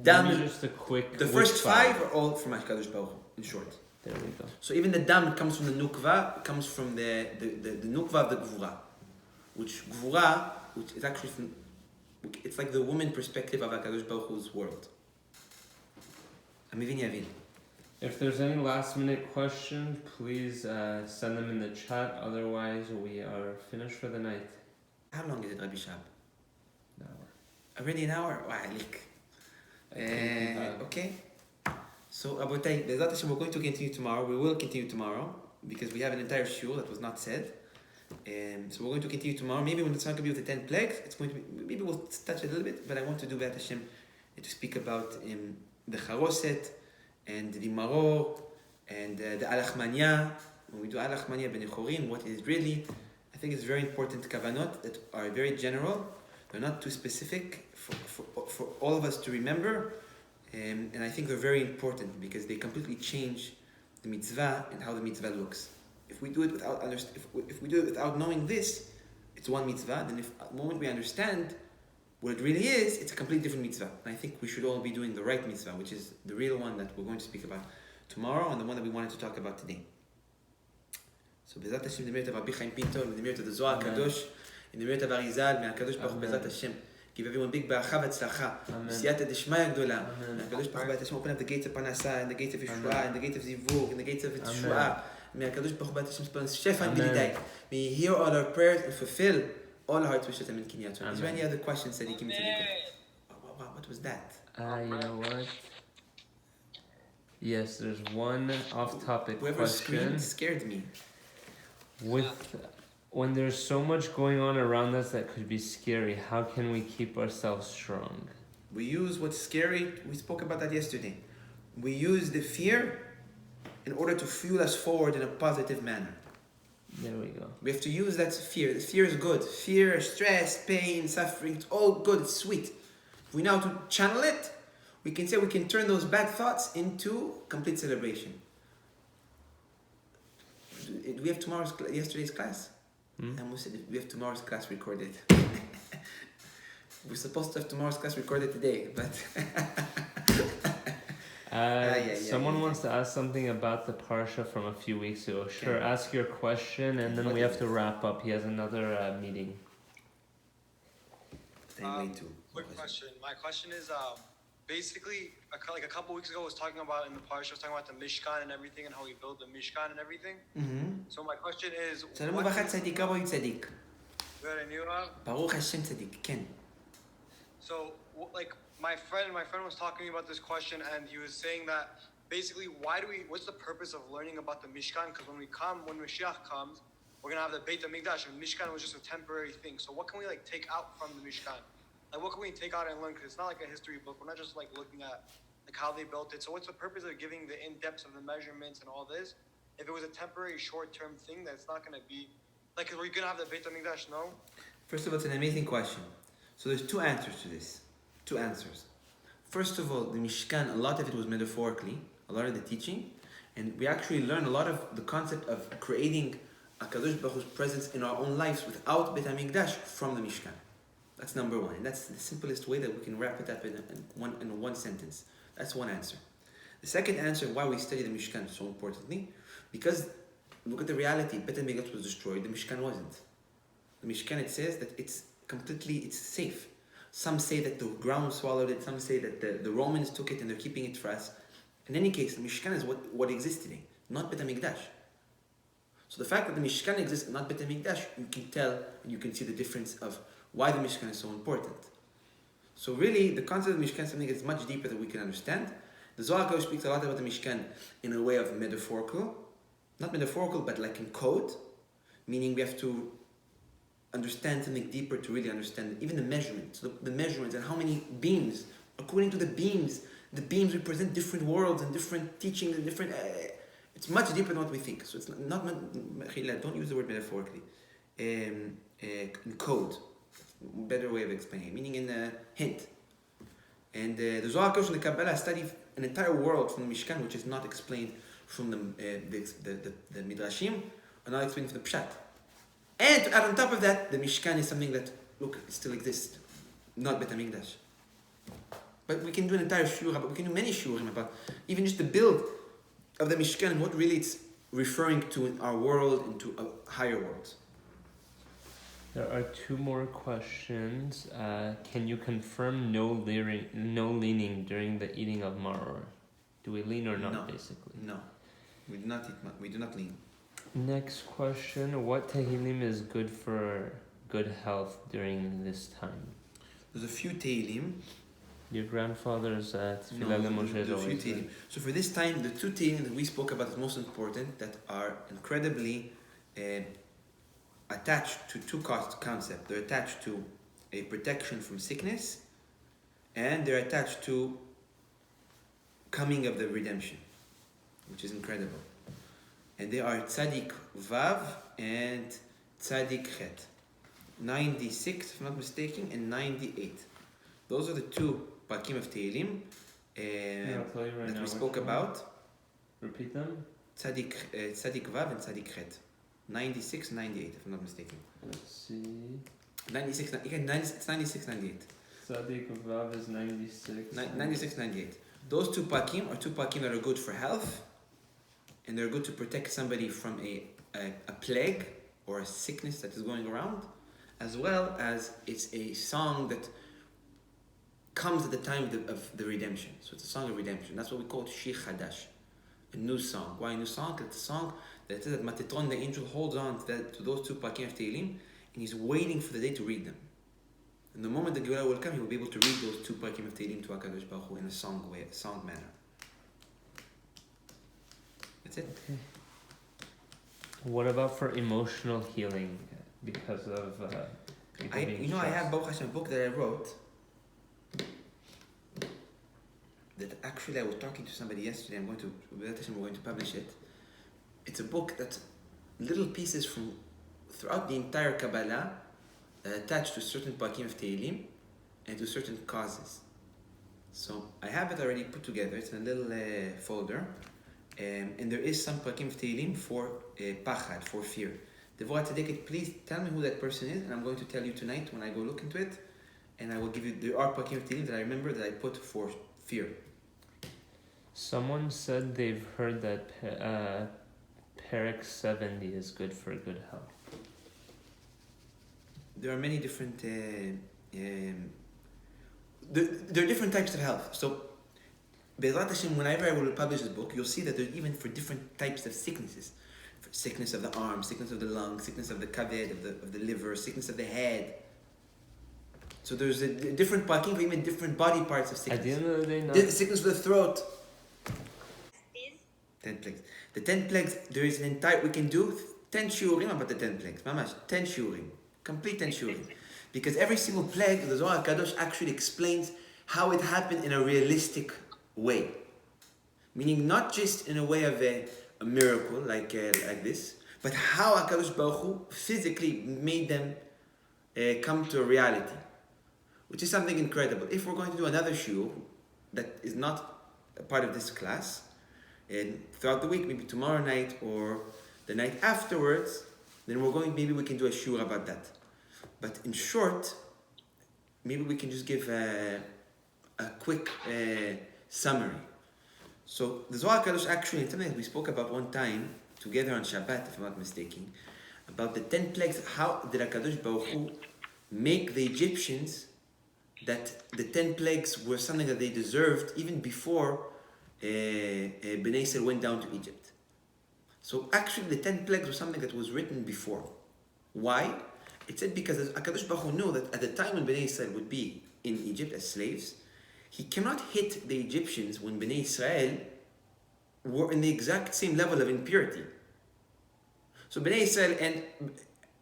Just a quick... The first 5 are all from HaKadosh Baruch Hu, in short. There we go. So even the dam comes from the nukva, comes from the nukva of the gvura, which is actually from, it's like the woman perspective of HaKadosh Baruch Hu's world. Amivin Yavin. If there's any last minute questions, please send them in the chat. Otherwise, we are finished for the night. How long is it, Rabbi Shab? An hour. Already an hour? Wow, okay. So, Abotai, B'ezrat Hashem, we're going to continue tomorrow. We will continue tomorrow because we have an entire shiur that was not said. So we're going to continue tomorrow. Maybe when it's not going to be with the 10 plagues, it's going to be, maybe we'll touch it a little bit, but I want to do B'ezrat Hashem to speak about the Charoset and the Maror and the Alachmania. When we do Alachmania ben Echorim, what is really, I think it's very important kavanot that are very general. They're not too specific for all of us to remember. And I think they're very important because they completely change the mitzvah and how the mitzvah looks. If we do it without knowing this, it's one mitzvah. Then the moment we understand what it really is, it's a completely different mitzvah. And I think we should all be doing the right mitzvah, which is the real one that we're going to speak about tomorrow and the one that we wanted to talk about today. So B'ezrat Hashem, in the merit of Rabbi Pinto, in the merit of the Zohar Kadosh, in the merit of Arizal, may HaKadosh Baruch Hu B'ezrat Hashem give everyone big baracha v'tzlacha, b'siyata d'shmaya gdola. HaKadosh Baruch Hu B'ezrat Hashem open up the gates of Parasha, and the gates of Yeshua, and the gates of Zivug, and the gates of Yeshua. May HaKadosh Baruch Hu B'ezrat Hashem spell shefa and bilidai. May He hear all our prayers and fulfill all our hearts wishes. Amen. Is there any other questions that He can make? What was that? You know what? Yes, there's one off-topic Whoever question. screamed scared me. When there's so much going on around us that could be scary, how can we keep ourselves strong? We use what's scary. We spoke about that yesterday. We use the fear in order to fuel us forward in a positive manner. There we go. We have to use that fear. The fear is good. Fear, stress, pain, suffering, it's all good. It's sweet. If we know how to channel it, we can say we can turn those bad thoughts into complete celebration. Do we have yesterday's class? We have tomorrow's class recorded. We're supposed to have tomorrow's class recorded today, but... Someone wants to ask something about the Parasha from a few weeks ago. Sure, ask your question, and then we have to wrap up. He has another meeting. Quick question. My question is, basically, like a couple weeks ago, I was talking about in the Parasha, I was talking about the Mishkan and everything, and how we built the Mishkan and everything. So my question is... Shalom Uvachat Tzadik, Rabbi Tzadik. Good, and you, Rav? Baruch Hashem Tzadik, Ken. So, like, my friend was talking to me about this question, and he was saying that basically, what's the purpose of learning about the Mishkan? Because when Mashiach comes, we're gonna have the Beit HaMikdash, and Mishkan was just a temporary thing. So what can we take out from the Mishkan? Like, what can we take out and learn? Because it's not like a history book. We're not just looking at how they built it. So what's the purpose of giving the in-depth of the measurements and all this? If it was a temporary, short-term thing, that's not gonna be are we gonna have the Beit HaMikdash? No. First of all, it's an amazing question. So there's two answers to this. Two answers. first of all, the Mishkan, a lot of it was metaphorically, a lot of the teaching, and we actually learn a lot of the concept of creating HaKadosh Baruch Hu's presence in our own lives without Beit HaMikdash from the Mishkan. That's number one, and that's the simplest way that we can wrap it up in one sentence. That's one answer. The second answer, why we study the Mishkan so importantly, because look at the reality. Beit HaMikdash was destroyed, the Mishkan wasn't. The Mishkan, it says that it's safe. Some say that the ground swallowed it, some say that the Romans took it and they're keeping it for us. In any case, the Mishkan is what exists today, not Beit HaMikdash. So the fact that the Mishkan exists and not Beit HaMikdash, you can tell and you can see the difference of why the Mishkan is so important. So really, the concept of the Mishkan is something that's much deeper than we can understand. The Zohar Kodesh speaks a lot about the Mishkan in a way of metaphorical, not metaphorical, but like in code, meaning we have to understand something deeper to really understand even the measurements, the measurements and how many beams. According to the beams represent different worlds and different teachings and different. It's much deeper than what we think. So it's not don't use the word metaphorically. In code, better way of explaining it, meaning in a hint. And the Zohar Kodesh and the Kabbalah study an entire world from the Mishkan, which is not explained from the Midrashim, or not explained from the Pshat. And to add on top of that, the Mishkan is something that, look, it still exists, not Beit HaMikdash. But we can do an entire shiur, but we can do many shiurim about even just the build of the Mishkan and what really it's referring to in our world and to a higher world. There are two more questions. Can you confirm no leaning during the eating of maror? Do we lean or not, No. Basically? No, we do not eat. We do not lean. Next question. What Tehillim is good for good health during this time? There's a few Tehillim. Your grandfather's No, Tefillah Moshe there's is a few always Tehillim. good. So for this time, the two Tehillim that we spoke about is most important, that are incredibly attached to two concepts. They're attached to a protection from sickness, and they're attached to coming of the redemption, which is incredible. And they are Tzadik Vav and Tzadik Chet. 96, if I'm not mistaken, and 98. Those are the two Pakim of Tehillim that we spoke about. Repeat them. Tzadik Vav and Tzadik Chet. 96, 98, if I'm not mistaken. Let's see. 96, it's 96, 98. Tzadik Vav is 96. 96, 98. Those two Pakim are two Pakim that are good for health, and they're good to protect somebody from a plague or a sickness that is going around, as well as it's a song that comes at the time of the redemption. So it's a song of redemption. That's what we call Shir Chadash, a new song. Why a new song? It's a song that says that Matetron, the angel, holds on to those two Pakim of Tehillim, and he's waiting for the day to read them. And the moment the Geulah will come, he will be able to read those two Pakim of Tehillim to HaKadosh Baruch Hu in a song manner. That's it. Okay. What about for emotional healing because of people being I have stressed? Baruch Hashem, a book that I wrote that actually I was talking to somebody yesterday. We're going to publish it. It's a book that little pieces from throughout the entire Kabbalah attached to certain Pakim of Tehillim and to certain causes. So I have it already put together. It's in a little folder. And there is some Pakim of Tehillim for Pachad, for fear. Devorah Tzedeket, please tell me who that person is, and I'm going to tell you tonight when I go look into it. And I will give you, there are Pakim of Tehillim that I remember that I put for fear. Someone said they've heard that Perek 70 is good for good health. There are many different, there are different types of health. So, Be'ezrat Hashem, whenever I will publish this book, you'll see that there's even for different types of sicknesses. For sickness of the arm, sickness of the lung, sickness of the kaved, of the liver, sickness of the head. So there's a different pakim for even different body parts of sickness. At the end of the day, no. Sickness of the throat. 10 plagues. The 10 plagues, there is an entire, we can do 10 shiurim about the 10 plagues. Mamash, 10 shiurim. Complete 10 shiurim. Because every single plague, the Zohar Kadosh actually explains how it happened in a realistic way. Meaning not just in a way of a miracle like this, but how HaKadosh Baruch Hu physically made them come to a reality. Which is something incredible. If we're going to do another shiur, that is not a part of this class, and throughout the week, maybe tomorrow night or the night afterwards, then maybe we can do a shiur about that. But in short, maybe we can just give a quick summary. So the Zohar HaKadosh actually, it's something that we spoke about one time together on Shabbat, if I'm not mistaken, about the 10 plagues. How did HaKadosh Baruch Hu make the Egyptians that the 10 plagues were something that they deserved even before Bnei Israel went down to Egypt. So actually the 10 plagues were something that was written before. Why? It said because HaKadosh Baruch Hu knew that at the time when Bnei Israel would be in Egypt as slaves, he cannot hit the Egyptians when Bnei Israel were in the exact same level of impurity. So Bnei Israel and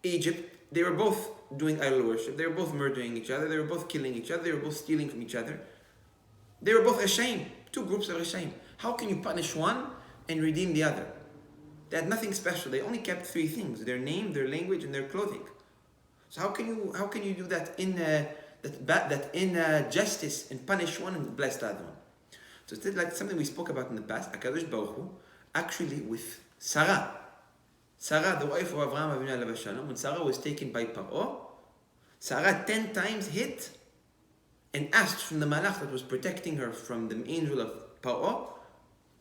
Egypt, they were both doing idol worship, they were both murdering each other, they were both killing each other, they were both stealing from each other. They were both ashamed. Two groups are ashamed. How can you punish one and redeem the other? They had nothing special. They only kept three things: their name, their language, and their clothing. So how can you do that in justice and punish one and bless the other one? So it's like something we spoke about in the past. HaKadosh Baruch Hu, actually with Sarah, the wife of Avraham Avinu alav shalom, when Sarah was taken by Paro, Sarah 10 times hit and asked from the malach that was protecting her from the angel of Paro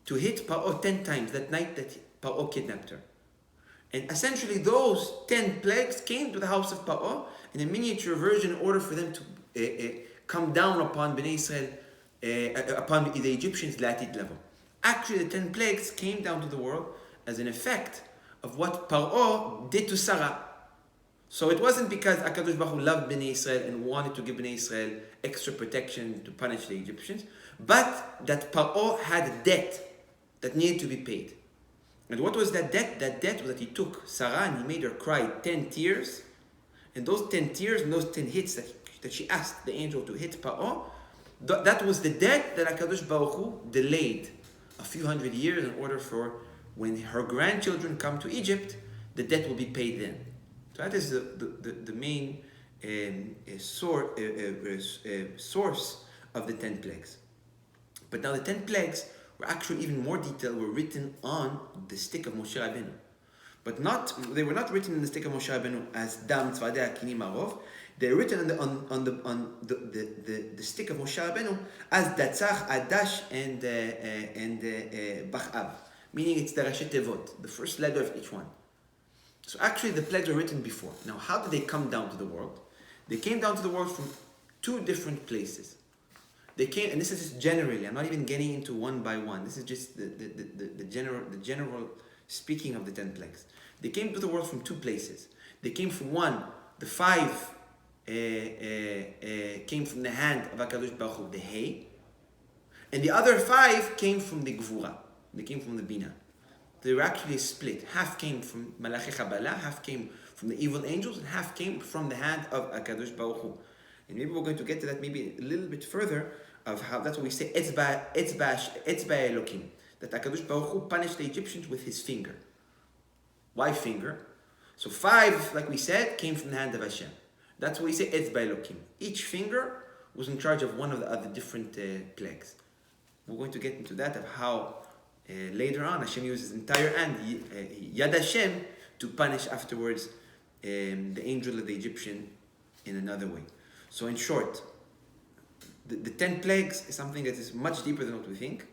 to hit Paro 10 times that night that Paro kidnapped her. And essentially those 10 plagues came to the house of Paro in a miniature version in order for them to come down upon Bnei Israel, upon the Egyptians' latit level. Actually the 10 plagues came down to the world as an effect of what Paro did to Sarah. So it wasn't because HaKadosh Baruch Hu loved Bnei Israel and wanted to give Bnei Israel extra protection to punish the Egyptians, but that Paro had a debt that needed to be paid. And what was that debt? That debt was that he took Sarah and he made her cry 10 tears. And those 10 tears and those 10 hits that she asked the angel to hit Paro, that was the debt that HaKadosh Baruch Hu delayed a few hundred years in order for when her grandchildren come to Egypt, the debt will be paid then. So that is the main source of the 10 plagues. But now the 10 plagues were actually even more detailed, were written on the stick of Moshe Rabbeinu. But they were not written in the stick of Moshe Rabbeinu as Dam Tzvadei Akinim Arov. They were written on the stick of Moshe Rabbeinu as Datzach, Adash, and Bachab. Meaning it's the Rashi Tevot, the first letter of each one. So actually the plagues were written before. Now how did they come down to the world? They came down to the world from two different places. They came, and this is just generally, I'm not even getting into one by one. This is just the general speaking of the 10 plagues. They came to the world from two places. They came from one, the 5 came from the hand of HaKadosh Baruch Hu, the Hay, and the other 5 came from the Gvura. They came from the Bina. They were actually split. Half came from Malachi Kabbalah, half came from the evil angels, and half came from the hand of HaKadosh Baruch Hu. And maybe we're going to get to that maybe a little bit further, of how that's what we say, Etzba Elokim, that HaKadosh Baruch Hu punished the Egyptians with his finger. Why finger? So 5, like we said, came from the hand of Hashem. That's what we say, Etzba Elokim. Each finger was in charge of one of the other different plagues. We're going to get into that, of how later on Hashem uses his entire hand, Yad Hashem, to punish afterwards the angel of the Egyptian in another way. So in short, the 10 plagues is something that is much deeper than what we think.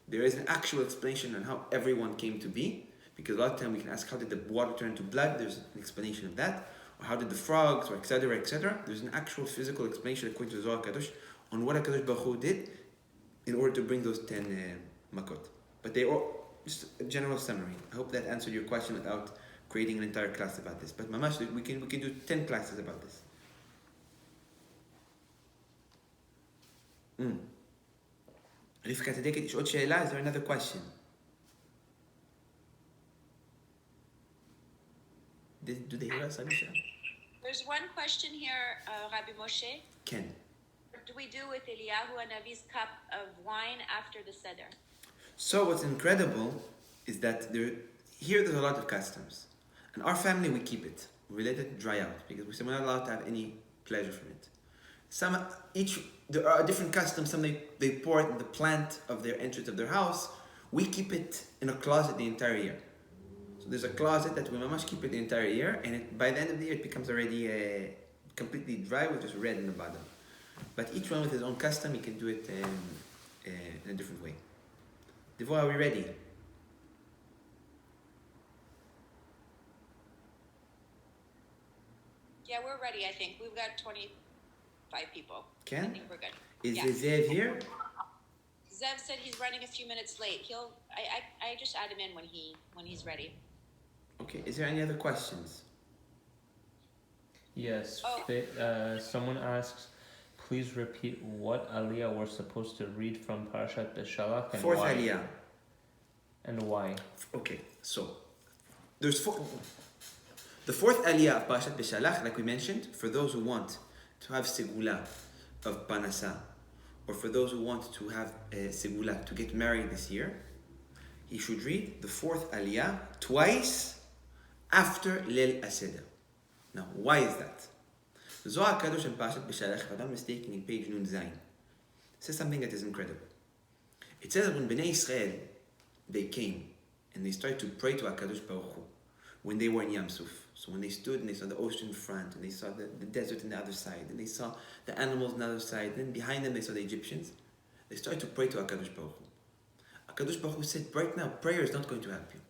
There is an actual explanation on how everyone came to be, because a lot of time we can ask, how did the water turn into blood? There's an explanation of that. Or how did the frogs, or etc., etc. There's an actual physical explanation according to the Zohar HaKadosh on what HaKadosh Baruch Hu did in order to bring those 10 makot. But they are just a general summary. I hope that answered your question without creating an entire class about this. But mamash, we can do 10 classes about this. Rivka Tadeket, יש עוד שאלה? Is there another question? Do they hear us? There's one question here, Rabbi Moshe. Ken. What do we do with Eliyahu Hanavi's cup of wine after the Seder? So what's incredible is that there's a lot of customs. In our family, we keep it. We let it dry out because we're not allowed to have any pleasure from it. There are different customs. Some they pour it in the plant of their entrance of their house. We keep it in a closet the entire year. So there's a closet that we must keep it the entire year, and by the end of the year it becomes already completely dry with just red in the bottom. But each one with his own custom, he can do it in a different way. Devorah, are we ready? Yeah, we're ready, I think. We've got 25 people. Ken? I think we're good. Is Yeah. Zev here? Zev said he's running a few minutes late. I just add him in when he's ready. Okay, is there any other questions? Yes. Oh. Someone asks, please repeat what aliyah we're supposed to read from Parashat Beshalach and Fourth why. aliyah. And why? Okay, so there's the fourth aliyah of Parashat Beshalach, like we mentioned, for those who want to have segula of panasa, or for those who want to have segula to get married this year, he should read the fourth aliyah twice after Leil Aseder. Now, why is that? The Zohar Kadosh in Parashat Beshalach, if I'm not mistaken, in page Nun Zayin, says something that is incredible. It says that when Bnei Israel, they came and they started to pray to HaKadosh Baruch Hu when they were in Yam Suf. So when they stood and they saw the ocean front, and they saw the desert on the other side, and they saw the animals on the other side, then behind them they saw the Egyptians, they started to pray to HaKadosh Baruch Hu. HaKadosh Baruch Hu said, right now, prayer is not going to help you.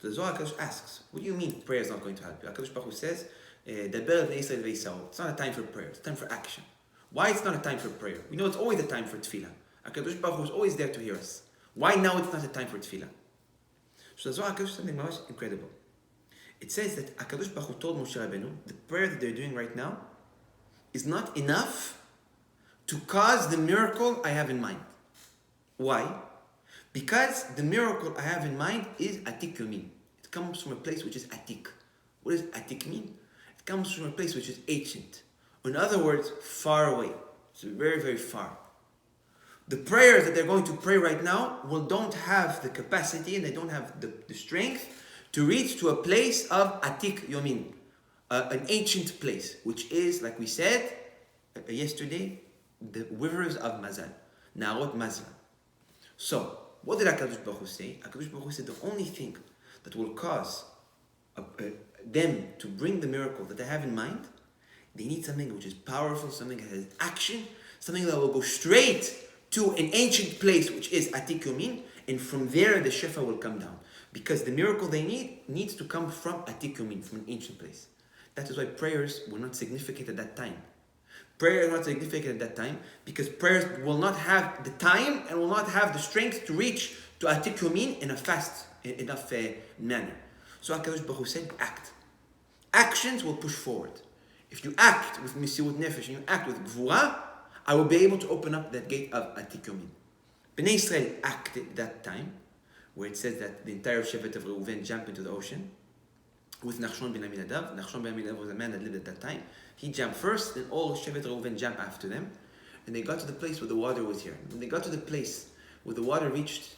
So the Zohar HaKadosh asks, what do you mean prayer is not going to help you? HaKadosh Baruch Hu says, it's not a time for prayer, it's a time for action. Why it's not a time for prayer? We know it's always a time for tefillah. HaKadosh Baruch Hu is always there to hear us. Why now it's not a time for tefillah? So the Zohar HaKadosh says something most incredible. It says that HaKadosh Baruch Hu told Moshe Rabbeinu, the prayer that they're doing right now is not enough to cause the miracle I have in mind. Why? Because the miracle I have in mind is Atik Yomin. It comes from a place which is Atik. What does Atik mean? It comes from a place which is ancient. In other words, far away. So very, very far. The prayers that they're going to pray right now don't have the capacity and they don't have the strength to reach to a place of Atik Yomin, an ancient place, which is, like we said yesterday, the rivers of Mazal, Narot Mazal. So, what did HaKadosh Baruch Hu say? HaKadosh Baruch Hu said the only thing that will cause them to bring the miracle that they have in mind, they need something which is powerful, something that has action, something that will go straight to an ancient place which is Atik Yomin, and from there the Shefa will come down. Because the miracle they needs to come from Atik Yomin, from an ancient place. That is why prayers were not significant at that time. Prayer is not significant at that time because prayers will not have the time and will not have the strength to reach to Atik Yomin in a fast enough manner. So HaKadosh Baruch Hu said, act. Actions will push forward. If you act with Mesiut Nefesh and you act with Gvura, I will be able to open up that gate of Atik Yomin. Bnei Israel acted that time, where it says that the entire Shevet of Reuven jumped into the ocean with Nachshon ben Aminadav. Nachshon ben Aminadav was a man that lived at that time. He jumped first, then all Shevet Reuven jumped after them. And they got to the place where the water was here. When they got to the place where the water reached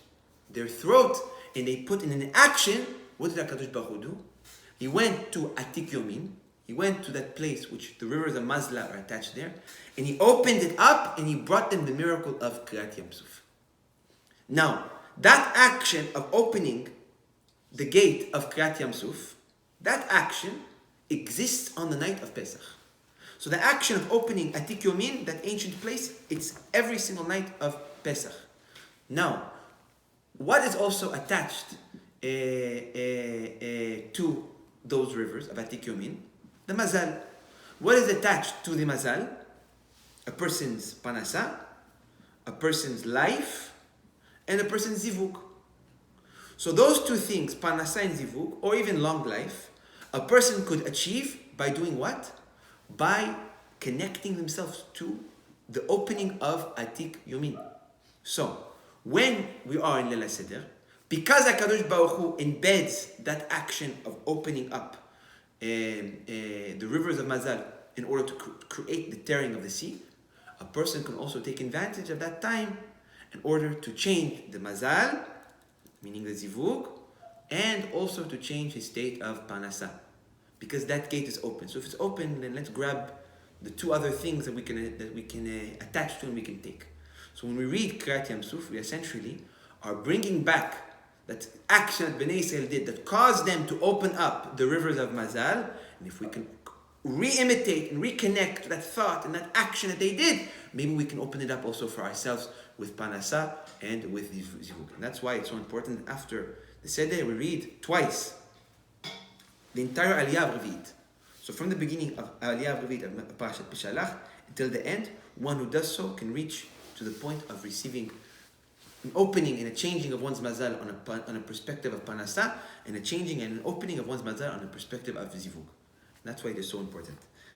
their throat, and they put in an action, what did HaKadosh Baruch Hu do? He went to Atik Yomin. He went to that place which the rivers of Mazla are attached there, and he opened it up, and he brought them the miracle of Kriyat Yam Suf. Now, that action of opening the gate of Kriyat Yam Suf, that action exists on the night of Pesach. So the action of opening Atik Yomin, that ancient place, it's every single night of Pesach. Now, what is also attached to those rivers of Atik Yomin? The Mazal. What is attached to the Mazal? A person's Panasa, a person's life, and a person's Zivug. So those two things, Panasa and Zivug, or even long life, a person could achieve by doing what? By connecting themselves to the opening of Atik Yomin. So, when we are in Leil Seder, because HaKadosh Baruch Hu embeds that action of opening up the rivers of Mazal in order to create the tearing of the sea, a person can also take advantage of that time in order to change the Mazal, meaning the Zivug, and also to change his state of Panasa, because that gate is open. So if it's open, then let's grab the two other things that we can attach to and we can take. So when we read Kriyat Yam Suf, we essentially are bringing back that action that Bnei Israel did that caused them to open up the rivers of Mazal, and if we can re-imitate and reconnect that thought and that action that they did, maybe we can open it up also for ourselves with Parasha and with Zivug. And that's why it's so important. After the Seder, we read twice the entire Aliyah of Revit. So from the beginning of Aliyah of Revit of Parashat Pishalach until the end, one who does so can reach to the point of receiving an opening and a changing of one's mazal on a perspective of Parasha, and a changing and an opening of one's mazal on a perspective of Zivug. That's why it is so important.